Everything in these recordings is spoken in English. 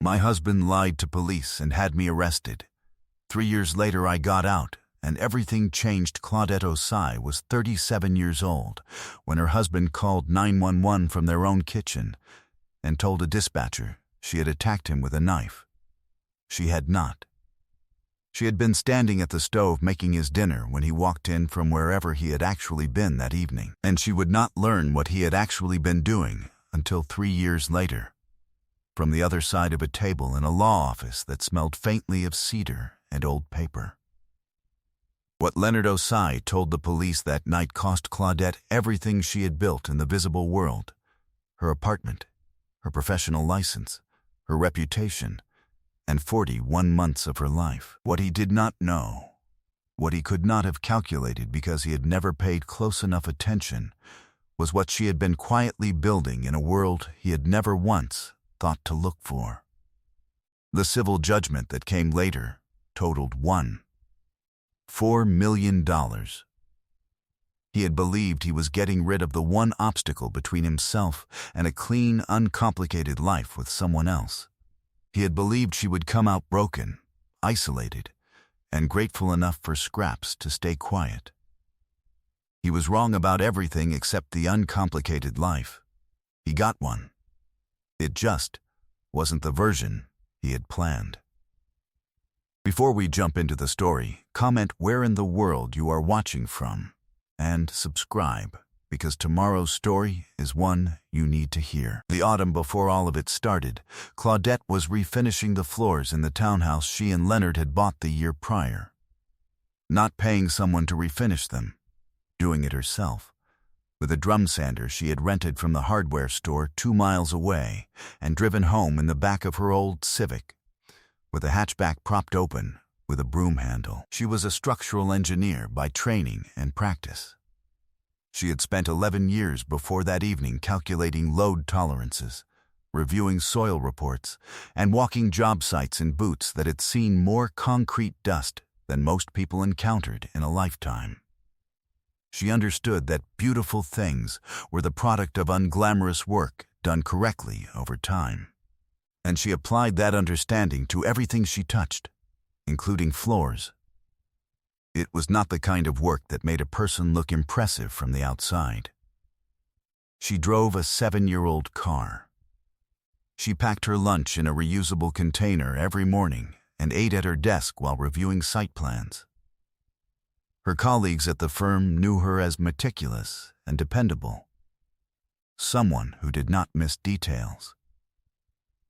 My husband lied to police and had me arrested. 3 years later I got out, and everything changed. Claudette Osai was 37 years old when her husband called 911 from their own kitchen and told a dispatcher she had attacked him with a knife. She had not. She had been standing at the stove making his dinner when he walked in from wherever he had actually been that evening, and she would not learn what he had actually been doing until 3 years later, from the other side of a table in a law office that smelled faintly of cedar and old paper. What Leonard Osai told the police that night cost Claudette everything she had built in the visible world: her apartment, her professional license, her reputation, and 41 months of her life. What he did not know, what he could not have calculated because he had never paid close enough attention, was what she had been quietly building in a world he had never once thought to look for. The civil judgment that came later totaled $4 million. He had believed he was getting rid of the one obstacle between himself and a clean, uncomplicated life with someone else. He had believed she would come out broken, isolated, and grateful enough for scraps to stay quiet. He was wrong about everything except the uncomplicated life. He got one. It just wasn't the version he had planned. Before we jump into the story, comment where in the world you are watching from, and subscribe, because tomorrow's story is one you need to hear. The autumn before all of it started, Claudette was refinishing the floors in the townhouse she and Leonard had bought the year prior. Not paying someone to refinish them, doing it herself, with a drum sander she had rented from the hardware store 2 miles away and driven home in the back of her old Civic, with the hatchback propped open with a broom handle. She was a structural engineer by training and practice. She had spent 11 years before that evening calculating load tolerances, reviewing soil reports, and walking job sites in boots that had seen more concrete dust than most people encountered in a lifetime. She understood that beautiful things were the product of unglamorous work done correctly over time. And she applied that understanding to everything she touched, including floors. It was not the kind of work that made a person look impressive from the outside. She drove a 7-year-old car. She packed her lunch in a reusable container every morning and ate at her desk while reviewing site plans. Her colleagues at the firm knew her as meticulous and dependable, someone who did not miss details.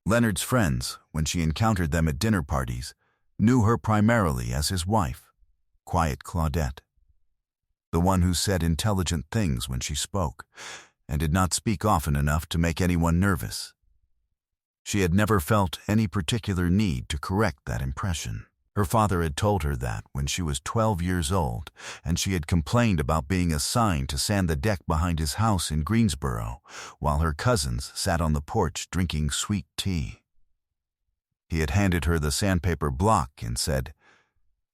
Leonard's friends, when she encountered them at dinner parties, knew her primarily as his wife, quiet Claudette, the one who said intelligent things when she spoke and did not speak often enough to make anyone nervous. She had never felt any particular need to correct that impression. Her father had told her that when she was 12 years old, and she had complained about being assigned to sand the deck behind his house in Greensboro, while her cousins sat on the porch drinking sweet tea. He had handed her the sandpaper block and said,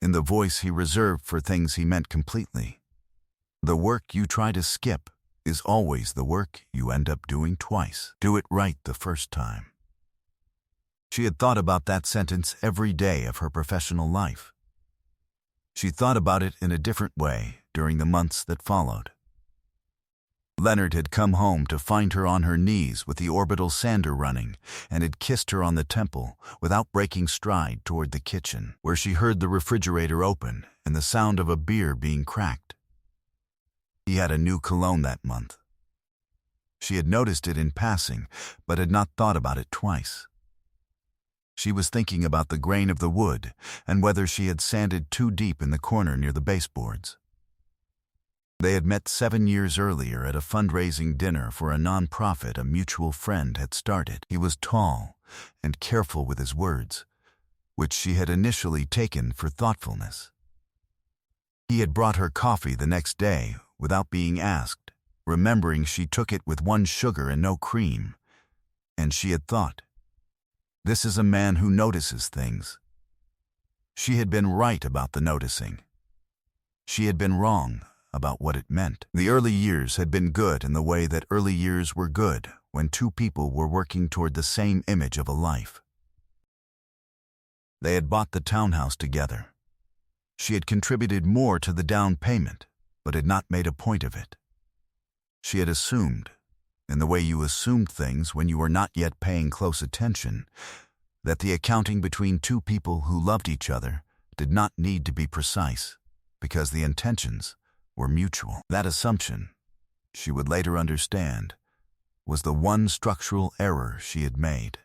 in the voice he reserved for things he meant completely, "The work you try to skip is always the work you end up doing twice. Do it right the first time." She had thought about that sentence every day of her professional life. She thought about it in a different way during the months that followed. Leonard had come home to find her on her knees with the orbital sander running and had kissed her on the temple without breaking stride toward the kitchen, where she heard the refrigerator open and the sound of a beer being cracked. He had a new cologne that month. She had noticed it in passing, but had not thought about it twice. She was thinking about the grain of the wood and whether she had sanded too deep in the corner near the baseboards. They had met 7 years earlier at a fundraising dinner for a nonprofit a mutual friend had started. He was tall and careful with his words, which she had initially taken for thoughtfulness. He had brought her coffee the next day without being asked, remembering she took it with 1 sugar and no cream, and she had thought, "This is a man who notices things." She had been right about the noticing. She had been wrong about what it meant. The early years had been good in the way that early years were good when 2 people were working toward the same image of a life. They had bought the townhouse together. She had contributed more to the down payment, but had not made a point of it. She had assumed, in the way you assumed things when you were not yet paying close attention, that the accounting between two people who loved each other did not need to be precise, because the intentions were mutual. That assumption, she would later understand, was the one structural error she had made.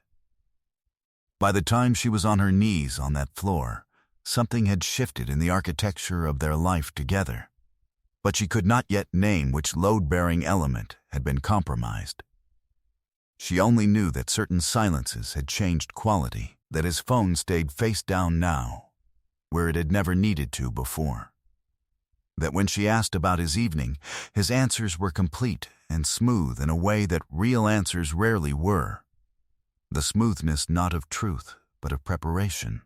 By the time she was on her knees on that floor, something had shifted in the architecture of their life together, but she could not yet name which load-bearing element had been compromised. She only knew that certain silences had changed quality, that his phone stayed face down now, where it had never needed to before. That when she asked about his evening, his answers were complete and smooth in a way that real answers rarely were. The smoothness not of truth, but of preparation.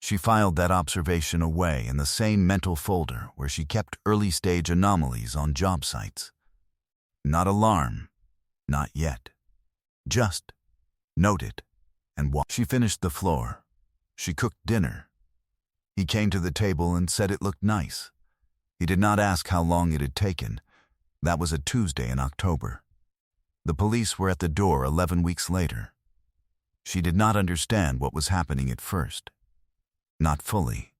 She filed that observation away in the same mental folder where she kept early-stage anomalies on job sites. Not alarm, not yet. Just note it and watch. She finished the floor. She cooked dinner. He came to the table and said it looked nice. He did not ask how long it had taken. That was a Tuesday in October. The police were at the door 11 weeks later. She did not understand what was happening at first. Not fully.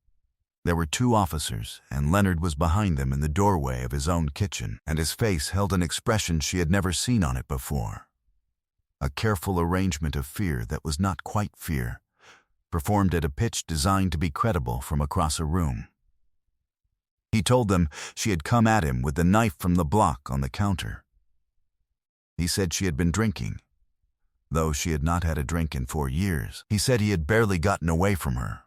There were 2 officers, and Leonard was behind them in the doorway of his own kitchen, and his face held an expression she had never seen on it before. A careful arrangement of fear that was not quite fear, performed at a pitch designed to be credible from across a room. He told them she had come at him with the knife from the block on the counter. He said she had been drinking, though she had not had a drink in 4 years. He said he had barely gotten away from her,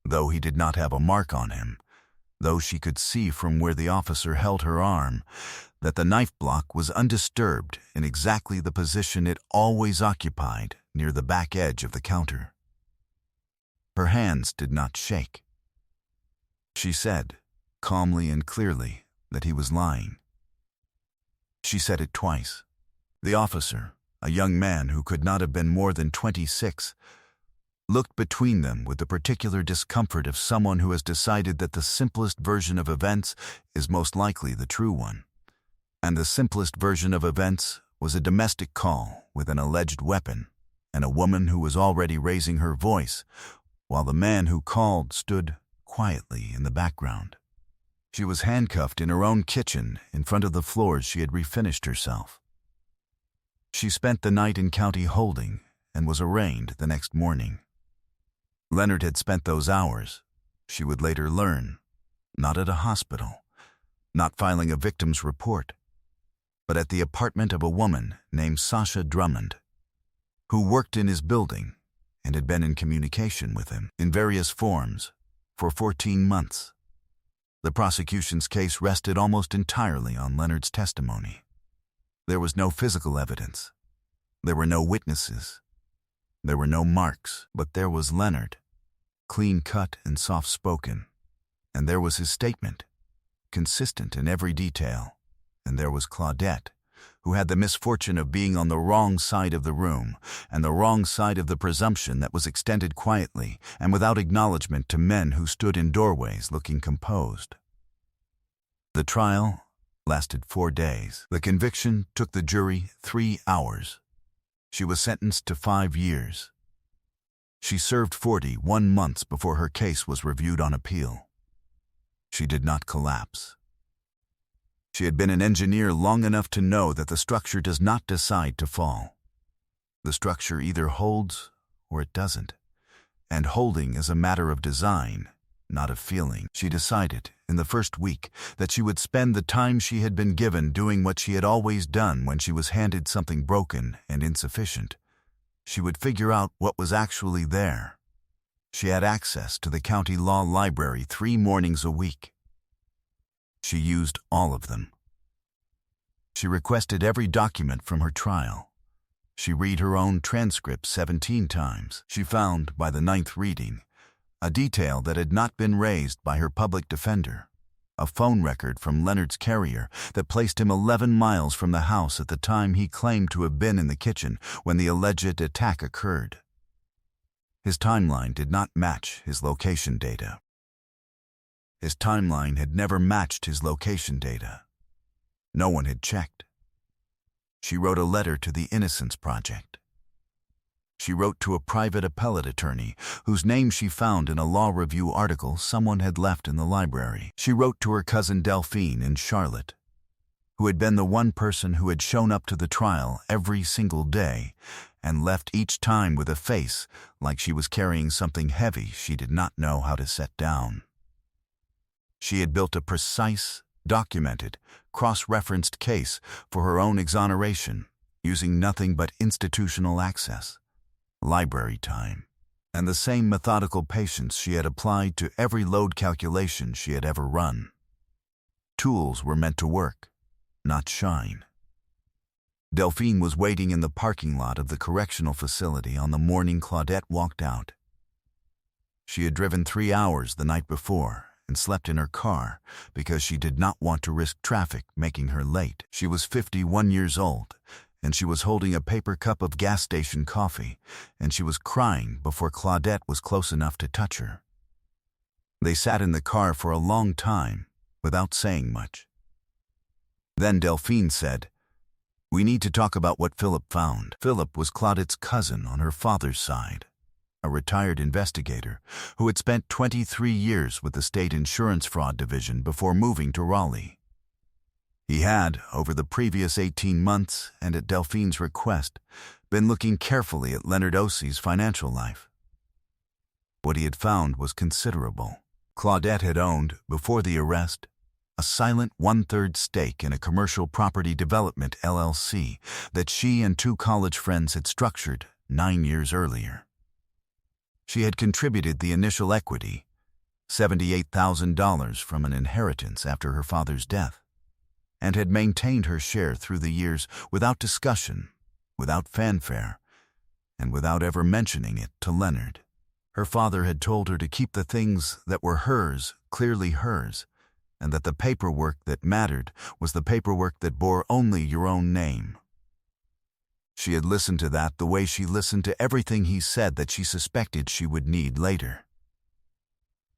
though he did not have a mark on him, though she could see from where the officer held her arm that the knife block was undisturbed in exactly the position it always occupied near the back edge of the counter. Her hands did not shake. She said, calmly and clearly, that he was lying. She said it twice. The officer, a young man who could not have been more than 26, looked between them with the particular discomfort of someone who has decided that the simplest version of events is most likely the true one. And the simplest version of events was a domestic call with an alleged weapon and a woman who was already raising her voice, while the man who called stood quietly in the background. She was handcuffed in her own kitchen in front of the floors she had refinished herself. She spent the night in county holding and was arraigned the next morning. Leonard had spent those hours, she would later learn, not at a hospital, not filing a victim's report, but at the apartment of a woman named Sasha Drummond, who worked in his building and had been in communication with him in various forms for 14 months. The prosecution's case rested almost entirely on Leonard's testimony. There was no physical evidence. There were no witnesses. There were no marks, but there was Leonard, clean-cut and soft-spoken. And there was his statement, consistent in every detail. And there was Claudette, who had the misfortune of being on the wrong side of the room and the wrong side of the presumption that was extended quietly and without acknowledgement to men who stood in doorways looking composed. The trial lasted 4 days. The conviction took the jury 3 hours. She was sentenced to 5 years. She served 41 months before her case was reviewed on appeal. She did not collapse. She had been an engineer long enough to know that the structure does not decide to fall. The structure either holds or it doesn't, and holding is a matter of design, not of feeling. She decided, in the first week, that she would spend the time she had been given doing what she had always done when she was handed something broken and insufficient. She would figure out what was actually there. She had access to the county law library 3 mornings a week. She used all of them. She requested every document from her trial. She read her own transcript 17 times. She found, by the 9th reading, a detail that had not been raised by her public defender, a phone record from Leonard's carrier that placed him 11 miles from the house at the time he claimed to have been in the kitchen when the alleged attack occurred. His timeline did not match his location data. His timeline had never matched his location data. No one had checked. She wrote a letter to the Innocence Project. She wrote to a private appellate attorney whose name she found in a law review article someone had left in the library. She wrote to her cousin Delphine in Charlotte, who had been the one person who had shown up to the trial every single day and left each time with a face like she was carrying something heavy she did not know how to set down. She had built a precise, documented, cross-referenced case for her own exoneration, using nothing but institutional access, library time, and the same methodical patience she had applied to every load calculation she had ever run. Tools were meant to work, not shine. Delphine was waiting in the parking lot of the correctional facility on the morning Claudette walked out. She had driven 3 hours the night before and slept in her car because she did not want to risk traffic making her late. She was 51 years old, and she was holding a paper cup of gas station coffee, and she was crying before Claudette was close enough to touch her. They sat in the car for a long time without saying much. Then Delphine said, "We need to talk about what Philip found." Philip was Claudette's cousin on her father's side, a retired investigator who had spent 23 years with the State Insurance Fraud Division before moving to Raleigh. He had, over the previous 18 months and at Delphine's request, been looking carefully at Leonard Ossie's financial life. What he had found was considerable. Claudette had owned, before the arrest, a silent 1/3 stake in a commercial property development LLC that she and 2 college friends had structured 9 years earlier. She had contributed the initial equity, $78,000 from an inheritance after her father's death, and had maintained her share through the years without discussion, without fanfare, and without ever mentioning it to Leonard. Her father had told her to keep the things that were hers clearly hers, and that the paperwork that mattered was the paperwork that bore only your own name. She had listened to that the way she listened to everything he said that she suspected she would need later.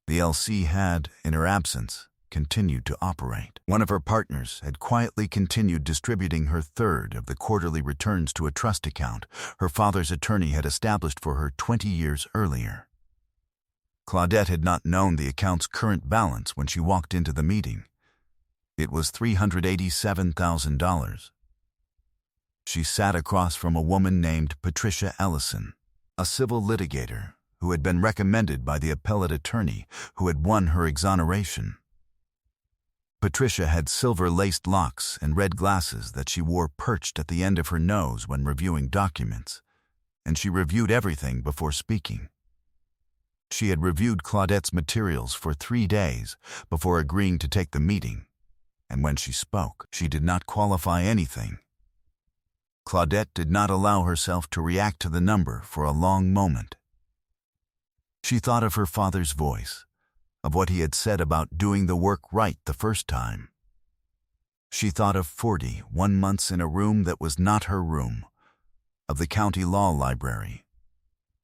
The LC had, in her absence, continued to operate. One of her partners had quietly continued distributing her third of the quarterly returns to a trust account her father's attorney had established for her 20 years earlier. Claudette had not known the account's current balance when she walked into the meeting. It was $387,000. She sat across from a woman named Patricia Ellison, a civil litigator who had been recommended by the appellate attorney who had won her exoneration. Patricia had silver-laced locks and red glasses that she wore perched at the end of her nose when reviewing documents, and she reviewed everything before speaking. She had reviewed Claudette's materials for 3 days before agreeing to take the meeting, and when she spoke, she did not qualify anything. Claudette did not allow herself to react to the number for a long moment. She thought of her father's voice, of what he had said about doing the work right the first time. She thought of 41 months in a room that was not her room, of the county law library,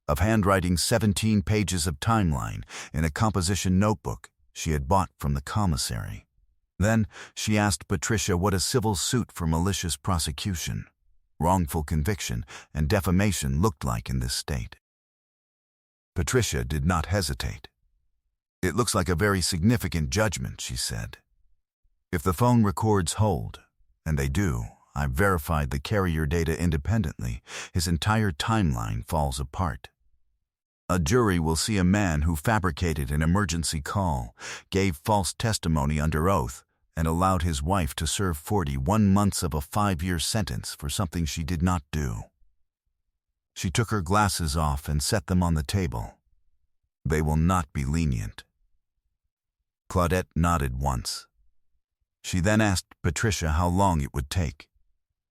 of handwriting 17 pages of timeline in a composition notebook she had bought from the commissary. Then she asked Patricia what a civil suit for malicious prosecution, wrongful conviction, and defamation looked like in this state. Patricia did not hesitate. "It looks like a very significant judgment," she said. "If the phone records hold, and they do, I've verified the carrier data independently, his entire timeline falls apart. A jury will see a man who fabricated an emergency call, gave false testimony under oath, and allowed his wife to serve 41 months of a 5-year sentence for something she did not do." She took her glasses off and set them on the table. "They will not be lenient." Claudette nodded once. She then asked Patricia how long it would take.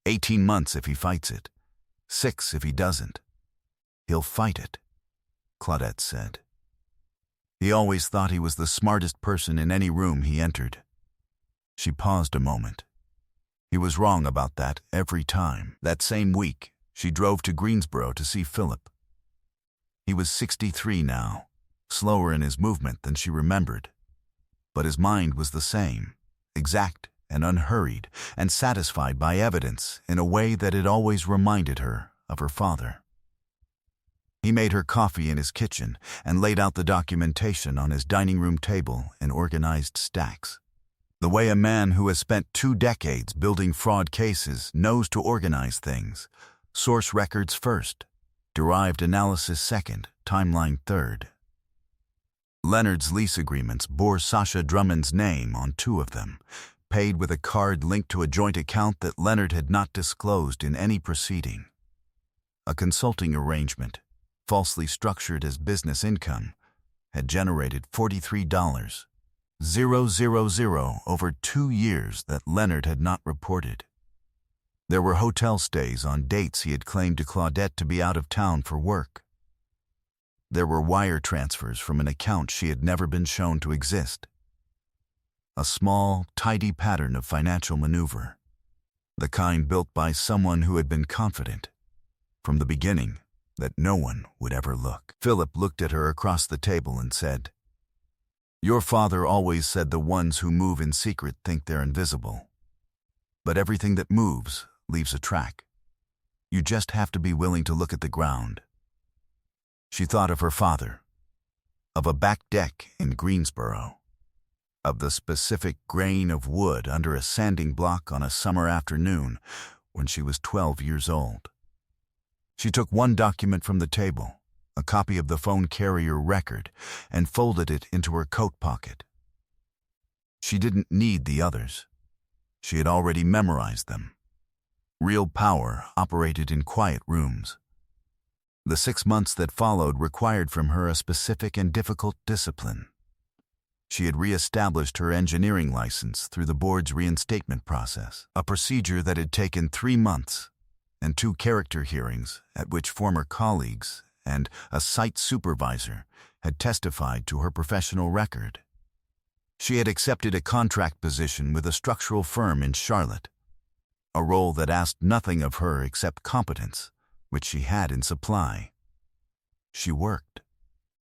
18 months if he fights it. 6 if he doesn't. "He'll fight it," Claudette said. He always thought he was the smartest person in any room he entered. She paused a moment. He was wrong about that every time. That same week, she drove to Greensboro to see Philip. He was 63 now, slower in his movement than she remembered. But his mind was the same, exact and unhurried, and satisfied by evidence in a way that it always reminded her of her father. He made her coffee in his kitchen and laid out the documentation on his dining room table in organized stacks. The way a man who has spent 2 decades building fraud cases knows to organize things. Source records first, derived analysis second, timeline third. Leonard's lease agreements bore Sasha Drummond's name on 2 of them, paid with a card linked to a joint account that Leonard had not disclosed in any proceeding. A consulting arrangement, falsely structured as business income, had generated $43,000 over 2 years that Leonard had not reported. There were hotel stays on dates he had claimed to Claudette to be out of town for work. There were wire transfers from an account she had never been shown to exist. A small, tidy pattern of financial maneuver, the kind built by someone who had been confident, from the beginning, that no one would ever look. Philip looked at her across the table and said, "Your father always said the ones who move in secret think they're invisible. But everything that moves leaves a track. You just have to be willing to look at the ground." She thought of her father, of a back deck in Greensboro, of the specific grain of wood under a sanding block on a summer afternoon when she was 12 years old. She took one document from the table, a copy of the phone carrier record, and folded it into her coat pocket. She didn't need the others. She had already memorized them. Real power operated in quiet rooms. The 6 months that followed required from her a specific and difficult discipline. She had re-established her engineering license through the board's reinstatement process, a procedure that had taken 3 months and 2 character hearings at which former colleagues and a site supervisor had testified to her professional record. She had accepted a contract position with a structural firm in Charlotte, a role that asked nothing of her except competence, which she had in supply. She worked.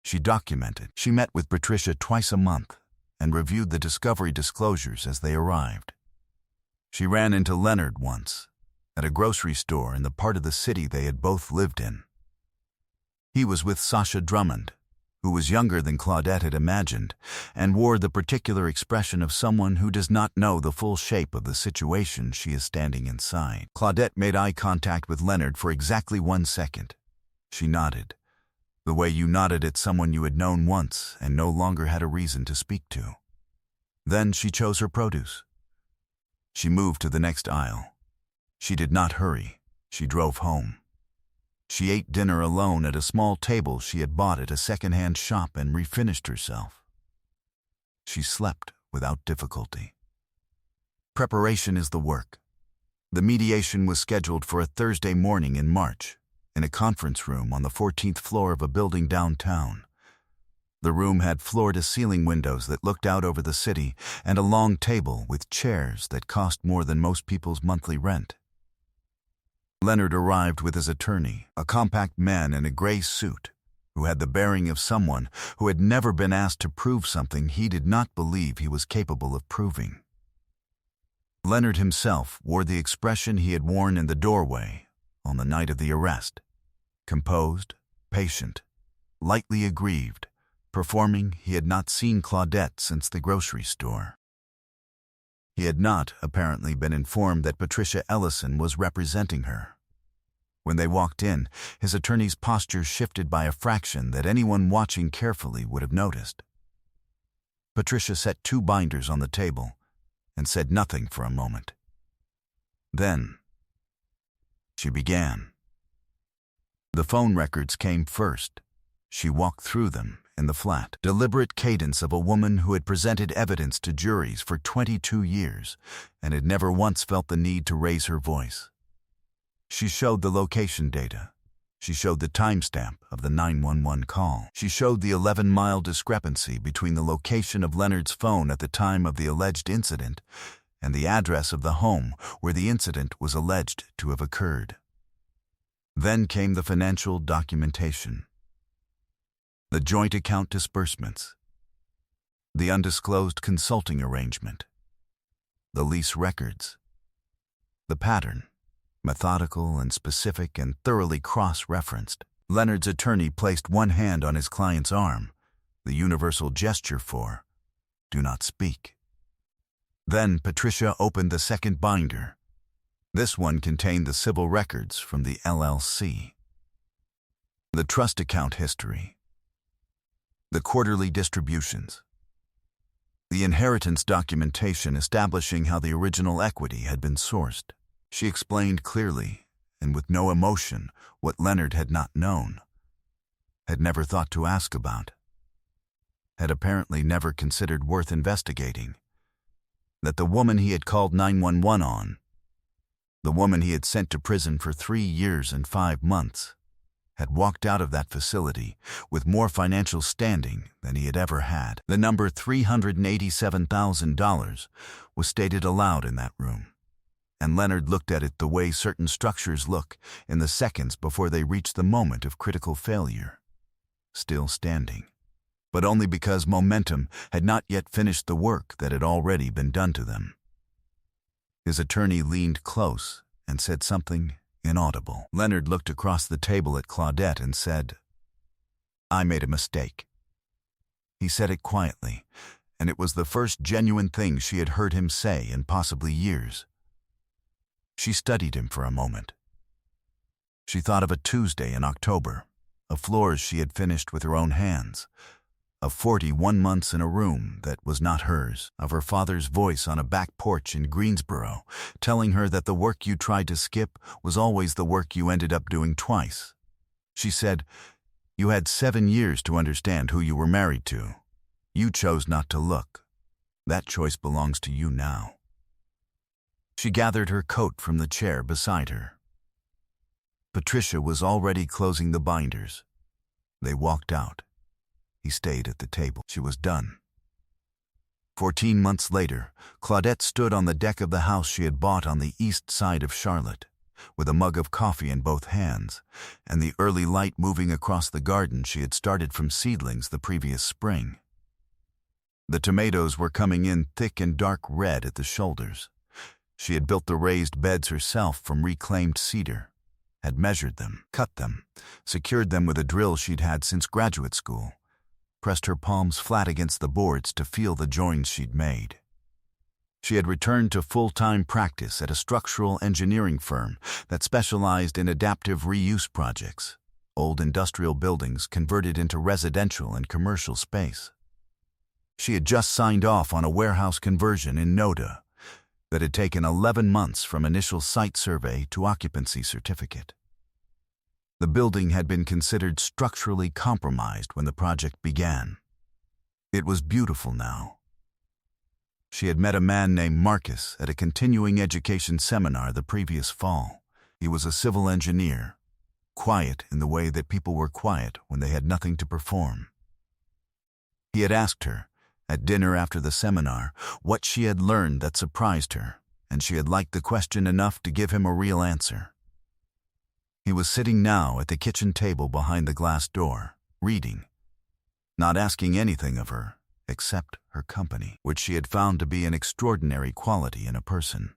She documented. She met with Patricia twice a month and reviewed the discovery disclosures as they arrived. She ran into Leonard once, at a grocery store in the part of the city they had both lived in. He was with Sasha Drummond, who was younger than Claudette had imagined, and wore the particular expression of someone who does not know the full shape of the situation she is standing inside. Claudette made eye contact with Leonard for exactly 1 second. She nodded, the way you nodded at someone you had known once and no longer had a reason to speak to. Then she chose her produce. She moved to the next aisle. She did not hurry. She drove home. She ate dinner alone at a small table she had bought at a second-hand shop and refinished herself. She slept without difficulty. Preparation is the work. The mediation was scheduled for a Thursday morning in March, in a conference room on the 14th floor of a building downtown. The room had floor-to-ceiling windows that looked out over the city and a long table with chairs that cost more than most people's monthly rent. Leonard arrived with his attorney, a compact man in a gray suit, who had the bearing of someone who had never been asked to prove something he did not believe he was capable of proving. Leonard himself wore the expression he had worn in the doorway on the night of the arrest, composed, patient, lightly aggrieved, performing he had not seen Claudette since the grocery store. He had not, apparently, been informed that Patricia Ellison was representing her. When they walked in, his attorney's posture shifted by a fraction that anyone watching carefully would have noticed. Patricia set 2 binders on the table and said nothing for a moment. Then, she began. The phone records came first. She walked through them in the flat, deliberate cadence of a woman who had presented evidence to juries for 22 years and had never once felt the need to raise her voice. She showed the location data. She showed the timestamp of the 911 call. She showed the 11-mile discrepancy between the location of Leonard's phone at the time of the alleged incident and the address of the home where the incident was alleged to have occurred. Then came the financial documentation. The joint account disbursements, the undisclosed consulting arrangement, the lease records, the pattern, methodical and specific and thoroughly cross-referenced. Leonard's attorney placed one hand on his client's arm, the universal gesture for, "Do not speak." Then Patricia opened the second binder. This one contained the civil records from the LLC, the trust account history, the quarterly distributions, the inheritance documentation establishing how the original equity had been sourced. She explained clearly and with no emotion what Leonard had not known, had never thought to ask about, had apparently never considered worth investigating. That the woman he had called 911 on, the woman he had sent to prison for 3 years and 5 months, had walked out of that facility with more financial standing than he had ever had. The number $387,000 was stated aloud in that room, and Leonard looked at it the way certain structures look in the seconds before they reach the moment of critical failure, still standing, but only because momentum had not yet finished the work that had already been done to them. His attorney leaned close and said something inaudible. Leonard looked across the table at Claudette and said, "I made a mistake." He said it quietly, and it was the first genuine thing she had heard him say in possibly years. She studied him for a moment. She thought of a Tuesday in October, of floors she had finished with her own hands, of 41 months in a room that was not hers, of her father's voice on a back porch in Greensboro, telling her that the work you tried to skip was always the work you ended up doing twice. She said, "You had 7 years to understand who you were married to. You chose not to look. That choice belongs to you now." She gathered her coat from the chair beside her. Patricia was already closing the binders. They walked out. He stayed at the table. She was done. 14 months later, Claudette stood on the deck of the house she had bought on the east side of Charlotte, with a mug of coffee in both hands, and the early light moving across the garden she had started from seedlings the previous spring. The tomatoes were coming in thick and dark red at the shoulders. She had built the raised beds herself from reclaimed cedar, had measured them, cut them, secured them with a drill she'd had since graduate school, pressed her palms flat against the boards to feel the joins she'd made. She had returned to full-time practice at a structural engineering firm that specialized in adaptive reuse projects, old industrial buildings converted into residential and commercial space. She had just signed off on a warehouse conversion in Noda that had taken 11 months from initial site survey to occupancy certificate. The building had been considered structurally compromised when the project began. It was beautiful now. She had met a man named Marcus at a continuing education seminar the previous fall. He was a civil engineer, quiet in the way that people were quiet when they had nothing to perform. He had asked her, at dinner after the seminar, what she had learned that surprised her, and she had liked the question enough to give him a real answer. He was sitting now at the kitchen table behind the glass door, reading, not asking anything of her except her company, which she had found to be an extraordinary quality in a person.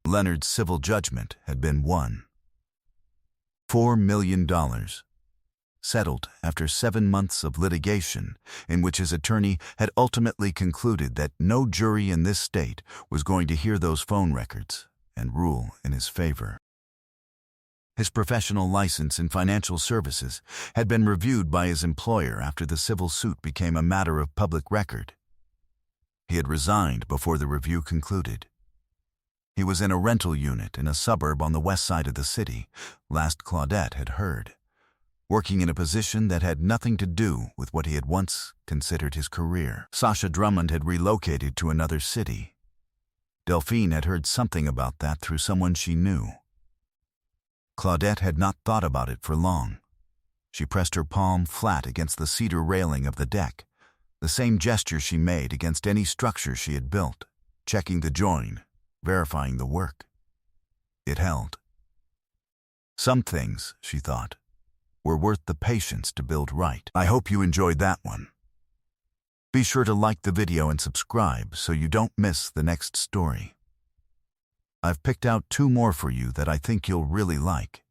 Leonard's civil judgment had been won. $4 million. Settled after 7 months of litigation in which his attorney had ultimately concluded that no jury in this state was going to hear those phone records and rule in his favor. His professional license in financial services had been reviewed by his employer after the civil suit became a matter of public record. He had resigned before the review concluded. He was in a rental unit in a suburb on the west side of the city, last Claudette had heard, working in a position that had nothing to do with what he had once considered his career. Sasha Drummond had relocated to another city. Delphine had heard something about that through someone she knew. Claudette had not thought about it for long. She pressed her palm flat against the cedar railing of the deck, the same gesture she made against any structure she had built, checking the join, verifying the work. It held. Some things, she thought, were worth the patience to build right. I hope you enjoyed that one. Be sure to like the video and subscribe so you don't miss the next story. I've picked out 2 more for you that I think you'll really like.